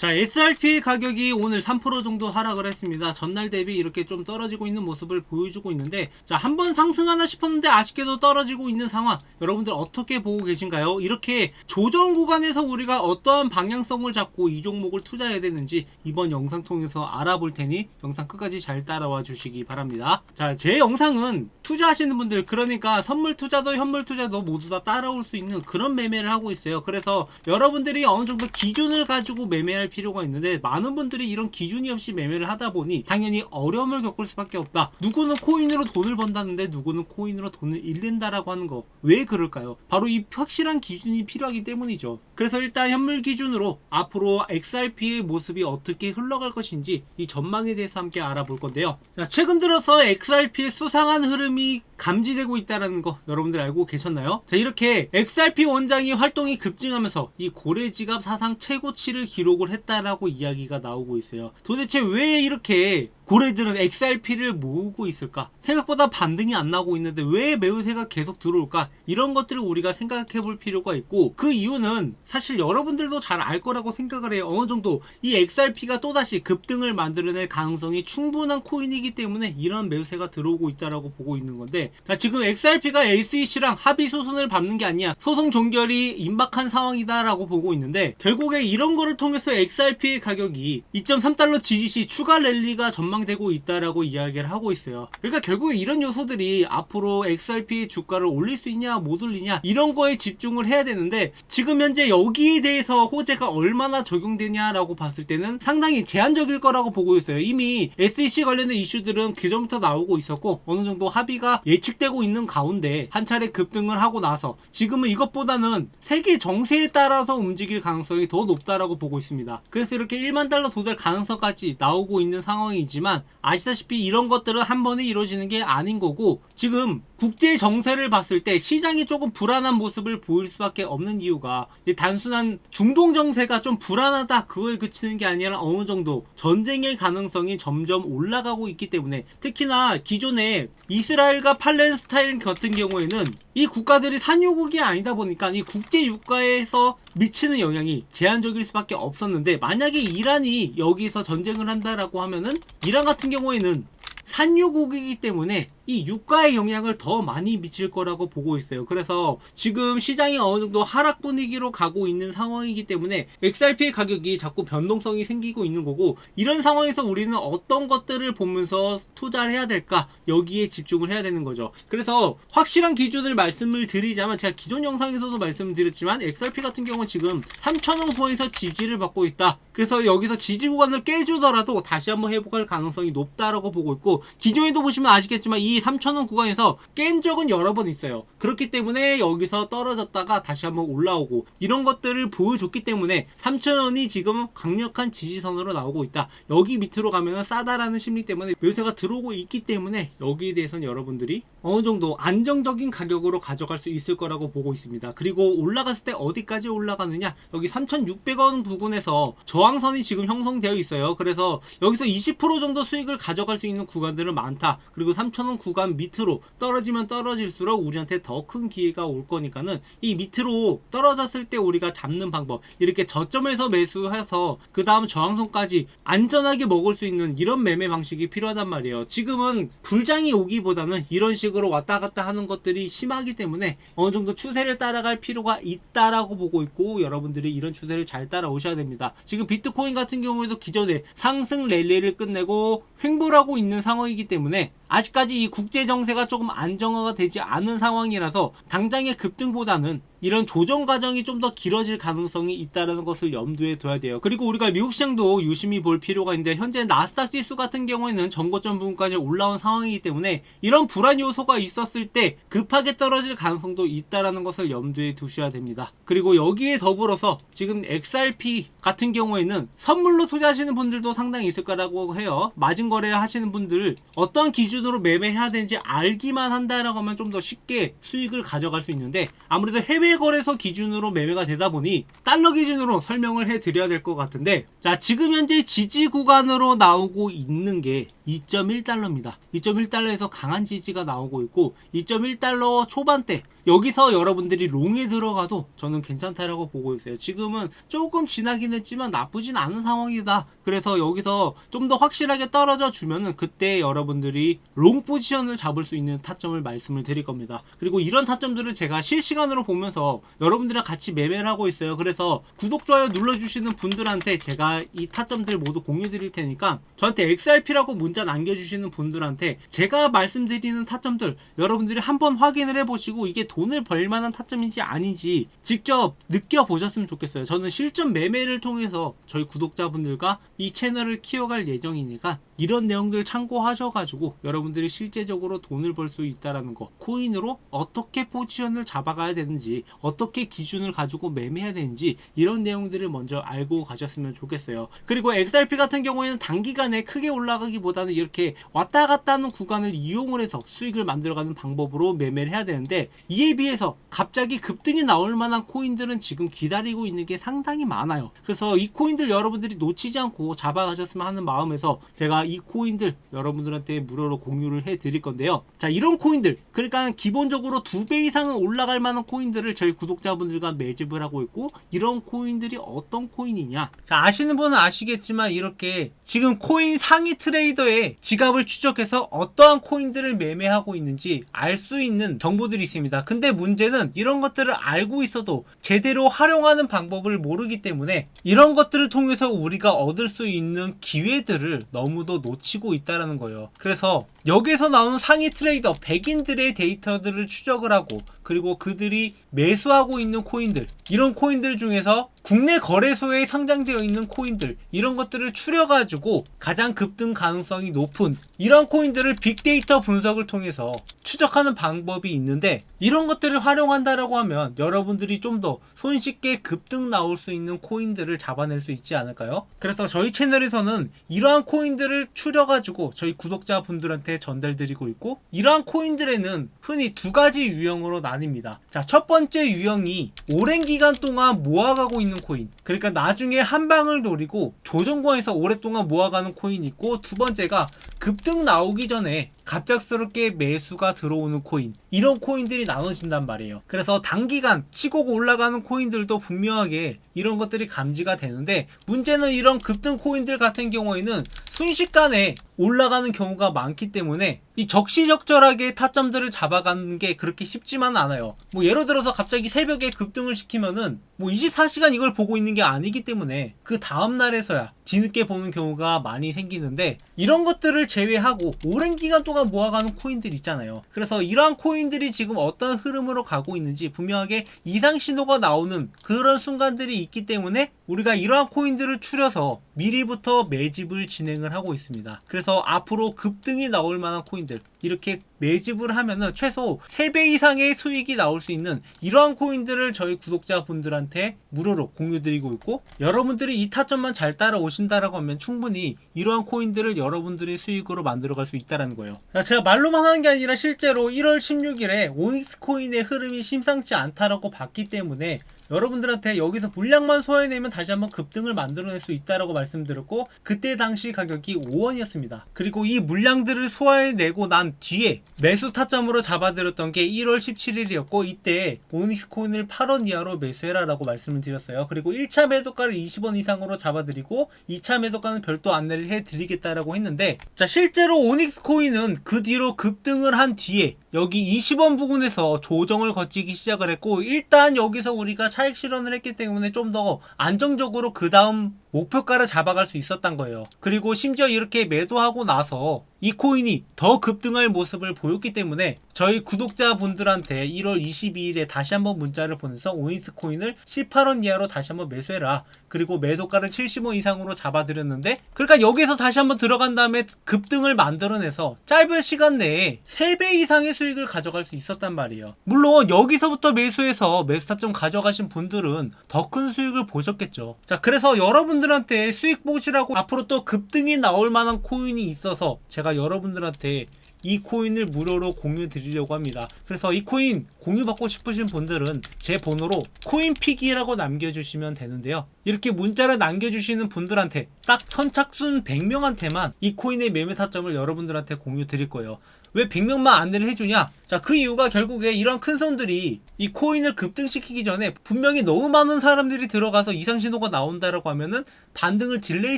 자, XRP 가격이 오늘 3% 정도 하락을 했습니다. 전날 대비 이렇게 좀 떨어지고 있는 모습을 보여주고 있는데, 자, 한번 상승하나 싶었는데 아쉽게도 떨어지고 있는 상황, 여러분들 어떻게 보고 계신가요? 이렇게 조정 구간에서 우리가 어떠한 방향성을 잡고 이 종목을 투자해야 되는지 이번 영상 통해서 알아볼 테니 영상 끝까지 잘 따라와 주시기 바랍니다. 자, 제 영상은 투자하시는 분들, 그러니까 선물 투자도 현물 투자도 모두 다 따라올 수 있는 그런 매매를 하고 있어요. 그래서 여러분들이 어느 정도 기준을 가지고 매매할 필요가 있는데, 많은 분들이 이런 기준이 없이 매매를 하다 보니 당연히 어려움을 겪을 수밖에 없다. 누구는 코인으로 돈을 번다는데 누구는 코인으로 돈을 잃는다라고 하는 거, 왜 그럴까요? 바로 이 확실한 기준이 필요하기 때문이죠. 그래서 일단 현물 기준으로 앞으로 XRP의 모습이 어떻게 흘러갈 것인지 이 전망에 대해서 함께 알아볼 건데요. 자, 최근 들어서 XRP의 수상한 흐름이 감지되고 있다는 거 여러분들 알고 계셨나요? 자, 이렇게 XRP 원장이 활동이 급증하면서 이 고래지갑 사상 최고치를 기록을 했다라고 이야기가 나오고 있어요. 도대체 왜 이렇게 고래들은 XRP를 모으고 있을까? 생각보다 반등이 안 나오고 있는데 왜 매수세가 계속 들어올까? 이런 것들을 우리가 생각해 볼 필요가 있고, 그 이유는 사실 여러분들도 잘 알 거라고 생각을 해요. 어느 정도 이 XRP가 또다시 급등을 만들어낼 가능성이 충분한 코인이기 때문에 이런 매수세가 들어오고 있다라고 보고 있는 건데, 자, 지금 XRP가 SEC랑 합의 소송을 밟는 게 아니야, 소송 종결이 임박한 상황이다라고 보고 있는데, 결국에 이런 거를 통해서 XRP의 가격이 2.3달러 지지시 추가 랠리가 전망되고 있다라고 이야기를 하고 있어요. 그러니까 결국에 이런 요소들이 앞으로 XRP 주가를 올릴 수 있냐 못 올리냐 이런 거에 집중을 해야 되는데, 지금 현재 여기에 대해서 호재가 얼마나 적용되냐라고 봤을 때는 상당히 제한적일 거라고 보고 있어요. 이미 SEC 관련된 이슈들은 그전부터 나오고 있었고, 어느 정도 합의가 예측되고 있는 가운데 한 차례 급등을 하고 나서 지금은 이것보다는 세계 정세에 따라서 움직일 가능성이 더 높다라고 보고 있습니다. 그래서 이렇게 1만 달러 도달 가능성까지 나오고 있는 상황이지만, 아시다시피 이런 것들은 한 번에 이루어지는 게 아닌 거고, 지금 국제 정세를 봤을 때 시장이 조금 불안한 모습을 보일 수밖에 없는 이유가, 단순한 중동 정세가 좀 불안하다 그거에 그치는 게 아니라 어느 정도 전쟁의 가능성이 점점 올라가고 있기 때문에, 특히나 기존에 이스라엘과 팔레스타인 같은 경우에는 이 국가들이 산유국이 아니다 보니까 이 국제 유가에서 미치는 영향이 제한적일 수밖에 없었는데, 만약에 이란이 여기서 전쟁을 한다라고 하면은 이란 같은 경우에는 산유국이기 때문에 이 유가의 영향을 더 많이 미칠 거라고 보고 있어요. 그래서 지금 시장이 어느 정도 하락 분위기로 가고 있는 상황이기 때문에 XRP의 가격이 자꾸 변동성이 생기고 있는 거고, 이런 상황에서 우리는 어떤 것들을 보면서 투자를 해야 될까, 여기에 집중을 해야 되는 거죠. 그래서 확실한 기준을 말씀을 드리자면, 제가 기존 영상에서도 말씀을 드렸지만 XRP 같은 경우는 지금 3,000원 선에서 지지를 받고 있다. 그래서 여기서 지지 구간을 깨주더라도 다시 한번 회복할 가능성이 높다라고 보고 있고, 기존에도 보시면 아시겠지만 이 3,000원 구간에서 깬 적은 여러 번 있어요. 그렇기 때문에 여기서 떨어졌다가 다시 한번 올라오고 이런 것들을 보여줬기 때문에 3,000원이 지금 강력한 지지선으로 나오고 있다. 여기 밑으로 가면 싸다라는 심리 때문에 매수세가 들어오고 있기 때문에 여기에 대해서는 여러분들이 어느 정도 안정적인 가격으로 가져갈 수 있을 거라고 보고 있습니다. 그리고 올라갔을 때 어디까지 올라가느냐, 여기 3,600원 부근에서 저항선이 지금 형성되어 있어요. 그래서 여기서 20% 정도 수익을 가져갈 수 있는 구간들은 많다. 그리고 3,000원 구간 밑으로 떨어지면 떨어질수록 우리한테 더 큰 기회가 올 거니까는 이 밑으로 떨어졌을 때 우리가 잡는 방법, 이렇게 저점에서 매수해서 그 다음 저항선까지 안전하게 먹을 수 있는 이런 매매 방식이 필요하단 말이에요. 지금은 불장이 오기보다는 이런 식으로 왔다 갔다 하는 것들이 심하기 때문에 어느 정도 추세를 따라갈 필요가 있다라고 보고 있고, 여러분들이 이런 추세를 잘 따라오셔야 됩니다. 지금 비트코인 같은 경우에도 기존에 상승 랠리를 끝내고 횡보하고 있는 상황이기 때문에 아직까지 이 국제 정세가 조금 안정화가 되지 않은 상황이라서 당장의 급등보다는 이런 조정 과정이 좀 더 길어질 가능성이 있다는 것을 염두에 둬야 돼요. 그리고 우리가 미국 시장도 유심히 볼 필요가 있는데, 현재 나스닥 지수 같은 경우에는 전고점 부분까지 올라온 상황이기 때문에 이런 불안 요소가 있었을 때 급하게 떨어질 가능성도 있다는 것을 염두에 두셔야 됩니다. 그리고 여기에 더불어서 지금 XRP 같은 경우에는 선물로 투자하시는 분들도 상당히 있을 거라고 해요. 마진 거래 하시는 분들 어떠한 기준으로 매매해야 되는지 알기만 한다라고 하면 좀 더 쉽게 수익을 가져갈 수 있는데, 아무래도 해외 거래소 기준으로 매매가 되다 보니 달러 기준으로 설명을 해드려야 될 것 같은데, 자, 지금 현재 지지 구간으로 나오고 있는 게 2.1달러입니다. 2.1달러에서 강한 지지가 나오고 있고, 2.1달러 초반대 여기서 여러분들이 롱에 들어가도 저는 괜찮다라고 보고 있어요. 지금은 조금 지나긴 했지만 나쁘진 않은 상황이다. 그래서 여기서 좀 더 확실하게 떨어져 주면은 그때 여러분들이 롱 포지션을 잡을 수 있는 타점을 말씀을 드릴 겁니다. 그리고 이런 타점들을 제가 실시간으로 보면서 여러분들이랑 같이 매매를 하고 있어요. 그래서 구독, 좋아요 눌러주시는 분들한테 제가 이 타점들 모두 공유 드릴 테니까 저한테 XRP라고 문자 남겨주시는 분들한테 제가 말씀드리는 타점들 여러분들이 한번 확인을 해보시고 이게 돈을 벌만한 타점인지 아닌지 직접 느껴보셨으면 좋겠어요. 저는 실전 매매를 통해서 저희 구독자분들과 이 채널을 키워갈 예정이니까 이런 내용들 참고하셔가지고 여러분들이 실제적으로 돈을 벌 수 있다라는 거, 코인으로 어떻게 포지션을 잡아가야 되는지, 어떻게 기준을 가지고 매매해야 되는지 이런 내용들을 먼저 알고 가셨으면 좋겠어요. 그리고 XRP 같은 경우에는 단기간에 크게 올라가기보다는 이렇게 왔다 갔다 하는 구간을 이용을 해서 수익을 만들어가는 방법으로 매매를 해야 되는데, 이에 비해서 갑자기 급등이 나올 만한 코인들은 지금 기다리고 있는 게 상당히 많아요. 그래서 이 코인들 여러분들이 놓치지 않고 잡아가셨으면 하는 마음에서 제가 이 코인들 여러분들한테 무료로 공유를 해 드릴 건데요. 자, 이런 코인들, 그러니까 기본적으로 2배 이상은 올라갈 만한 코인들을 저희 구독자분들과 매집을 하고 있고, 이런 코인들이 어떤 코인이냐, 자, 아시는 분은 아시겠지만 이렇게 지금 코인 상위 트레이더의 지갑을 추적해서 어떠한 코인들을 매매하고 있는지 알 수 있는 정보들이 있습니다. 근데 문제는 이런 것들을 알고 있어도 제대로 활용하는 방법을 모르기 때문에 이런 것들을 통해서 우리가 얻을 수 있는 기회들을 너무도 놓치고 있다는 거예요. 그래서 여기서 나오는 상위 트레이더 백인들의 데이터들을 추적을 하고, 그리고 그들이 매수하고 있는 코인들, 이런 코인들 중에서 국내 거래소에 상장되어 있는 코인들, 이런 것들을 추려가지고 가장 급등 가능성이 높은 이런 코인들을 빅데이터 분석을 통해서 추적하는 방법이 있는데, 이런 것들을 활용한다라고 하면 여러분들이 좀 더 손쉽게 급등 나올 수 있는 코인들을 잡아낼 수 있지 않을까요? 그래서 저희 채널에서는 이러한 코인들을 추려가지고 저희 구독자분들한테 전달드리고 있고, 이러한 코인들에는 흔히 두 가지 유형으로 나뉩니다. 자, 첫 번째 유형이 오랜 기간 동안 모아가고 있는 코인, 그러니까 나중에 한 방을 노리고 조정권에서 오랫동안 모아가는 코인이 있고, 두 번째가 급등 나오기 전에 갑작스럽게 매수가 들어오는 코인, 이런 코인들이 나눠진단 말이에요. 그래서 단기간 치고 올라가는 코인들도 분명하게 이런 것들이 감지가 되는데, 문제는 이런 급등 코인들 같은 경우에는 순식간에 올라가는 경우가 많기 때문에 이 적시적절하게 타점들을 잡아가는 게 그렇게 쉽지만은 않아요. 뭐 예를 들어서 갑자기 새벽에 급등을 시키면은 뭐 24시간 이걸 보고 있는 게 아니기 때문에 그 다음 날에서야 뒤늦게 보는 경우가 많이 생기는데, 이런 것들을 제외하고 오랜 기간 동안 모아가는 코인들 있잖아요. 그래서 이러한 코인들이 지금 어떤 흐름으로 가고 있는지 분명하게 이상 신호가 나오는 그런 순간들이 있기 때문에 우리가 이러한 코인들을 추려서 미리부터 매집을 진행을 하고 있습니다. 그래서 앞으로 급등이 나올 만한 코인들, 이렇게 매집을 하면은 최소 3배 이상의 수익이 나올 수 있는 이러한 코인들을 저희 구독자분들한테 무료로 공유드리고 있고, 여러분들이 이 타점만 잘 따라오신다라고 하면 충분히 이러한 코인들을 여러분들의 수익으로 만들어갈 수 있다는 거예요. 제가 말로만 하는 게 아니라 실제로 1월 16일에 오닉스 코인의 흐름이 심상치 않다라고 봤기 때문에 여러분들한테 여기서 물량만 소화해내면 다시 한번 급등을 만들어낼 수 있다라고 말씀드렸고, 그때 당시 가격이 5원이었습니다. 그리고 이 물량들을 소화해내고 난 뒤에 매수 타점으로 잡아드렸던 게 1월 17일이었고, 이때 오닉스 코인을 8원 이하로 매수해라 라고 말씀을 드렸어요. 그리고 1차 매도가를 20원 이상으로 잡아드리고 2차 매도가는 별도 안내를 해드리겠다라고 했는데, 자, 실제로 오닉스 코인은 그 뒤로 급등을 한 뒤에 여기 20원 부근에서 조정을 거치기 시작을 했고, 일단 여기서 우리가 차익 실현을 했기 때문에 좀 더 안정적으로 그 다음 목표가를 잡아갈 수 있었던 거예요. 그리고 심지어 이렇게 매도하고 나서 이 코인이 더 급등할 모습을 보였기 때문에 저희 구독자분들한테 1월 22일에 다시 한번 문자를 보내서 오닉스 코인을 18원 이하로 다시 한번 매수해라, 그리고 매도가를 70원 이상으로 잡아드렸는데, 그러니까 여기서 다시 한번 들어간 다음에 급등을 만들어내서 짧은 시간 내에 3배 이상의 수익을 가져갈 수 있었단 말이에요. 물론 여기서부터 매수해서 매수 타점 가져가신 분들은 더 큰 수익을 보셨겠죠. 자, 그래서 여러분들한테 수익 보시라고 앞으로 또 급등이 나올 만한 코인이 있어서 제가 여러분들한테 이 코인을 무료로 공유 드리려고 합니다. 그래서 이 코인 공유받고 싶으신 분들은 제 번호로 코인픽이라고 남겨주시면 되는데요. 이렇게 문자를 남겨주시는 분들한테 딱 선착순 100명한테만 이 코인의 매매 타점을 여러분들한테 공유 드릴 거예요. 왜 100명만 안내를 해주냐? 자, 그 이유가 결국에 이런 큰 손들이 이 코인을 급등시키기 전에 분명히 너무 많은 사람들이 들어가서 이상 신호가 나온다라고 하면은 반등을 딜레이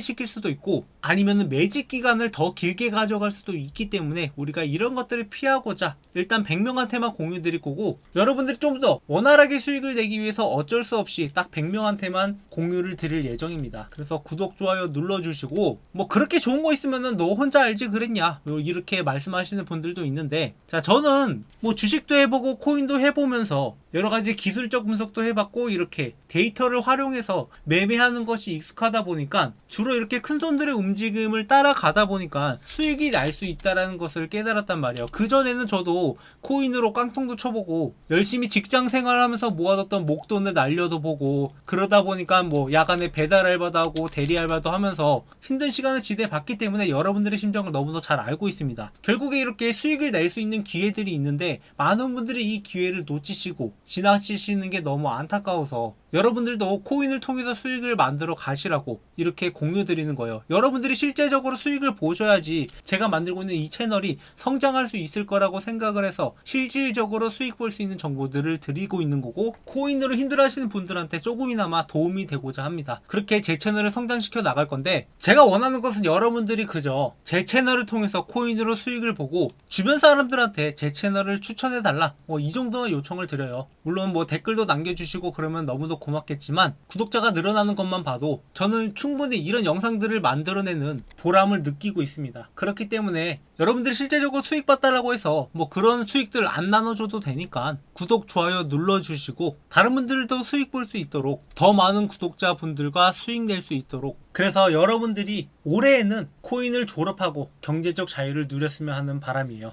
시킬 수도 있고 아니면은 매집 기간을 더 길게 가져갈 수도 있기 때문에 우리가 이런 것들을 피하고자 일단 100명한테만 공유드릴 거고, 여러분들이 좀 더 원활하게 수익을 내기 위해서 어쩔 수 없이 딱 100명한테만 공유를 드릴 예정입니다. 그래서 구독, 좋아요 눌러주시고, 뭐 그렇게 좋은 거 있으면은 너 혼자 알지 그랬냐 이렇게 말씀하시는 분들도 있는데, 자, 저는 뭐 주식도 해보고 코인도 해보면서 여러가지 기술적 분석도 해봤고 이렇게 데이터를 활용해서 매매하는 것이 익숙하다 보니까 주로 이렇게 큰 손들의 움직임을 따라가다 보니까 수익이 날 수 있다는 것을 깨달았단 말이에요. 그전에는 저도 코인으로 깡통도 쳐보고 열심히 직장 생활하면서 모아뒀던 목돈을 날려도 보고 그러다 보니까 뭐 야간에 배달 알바도 하고 대리 알바도 하면서 힘든 시간을 지내봤기 때문에 여러분들의 심정을 너무나 잘 알고 있습니다. 결국에 이렇게 수익을 낼 수 있는 기회들이 있는데 많은 분들이 이 기회를 놓치시고 지나치시는 게 너무 안타까워서 여러분들도 코인을 통해서 수익을 만들어 가시라고 이렇게 공유 드리는 거예요. 여러분들이 실제적으로 수익을 보셔야지 제가 만들고 있는 이 채널이 성장할 수 있을 거라고 생각을 해서 실질적으로 수익 볼 수 있는 정보들을 드리고 있는 거고, 코인으로 힘들어 하시는 분들한테 조금이나마 도움이 되고자 합니다. 그렇게 제 채널을 성장시켜 나갈 건데, 제가 원하는 것은 여러분들이 그저 제 채널을 통해서 코인으로 수익을 보고 주변 사람들한테 제 채널을 추천해 달라, 뭐 이 정도만 요청을 드려요. 물론 뭐 댓글도 남겨주시고 그러면 너무도 고맙겠지만 구독자가 늘어나는 것만 봐도 저는 충분히 이런 영상들을 만들어내는 보람을 느끼고 있습니다. 그렇기 때문에 여러분들이 실제적으로 수익 봤다라고 해서 뭐 그런 수익들 안 나눠줘도 되니까 구독, 좋아요 눌러주시고 다른 분들도 수익 볼 수 있도록, 더 많은 구독자분들과 수익 낼 수 있도록, 그래서 여러분들이 올해에는 코인을 졸업하고 경제적 자유를 누렸으면 하는 바람이에요.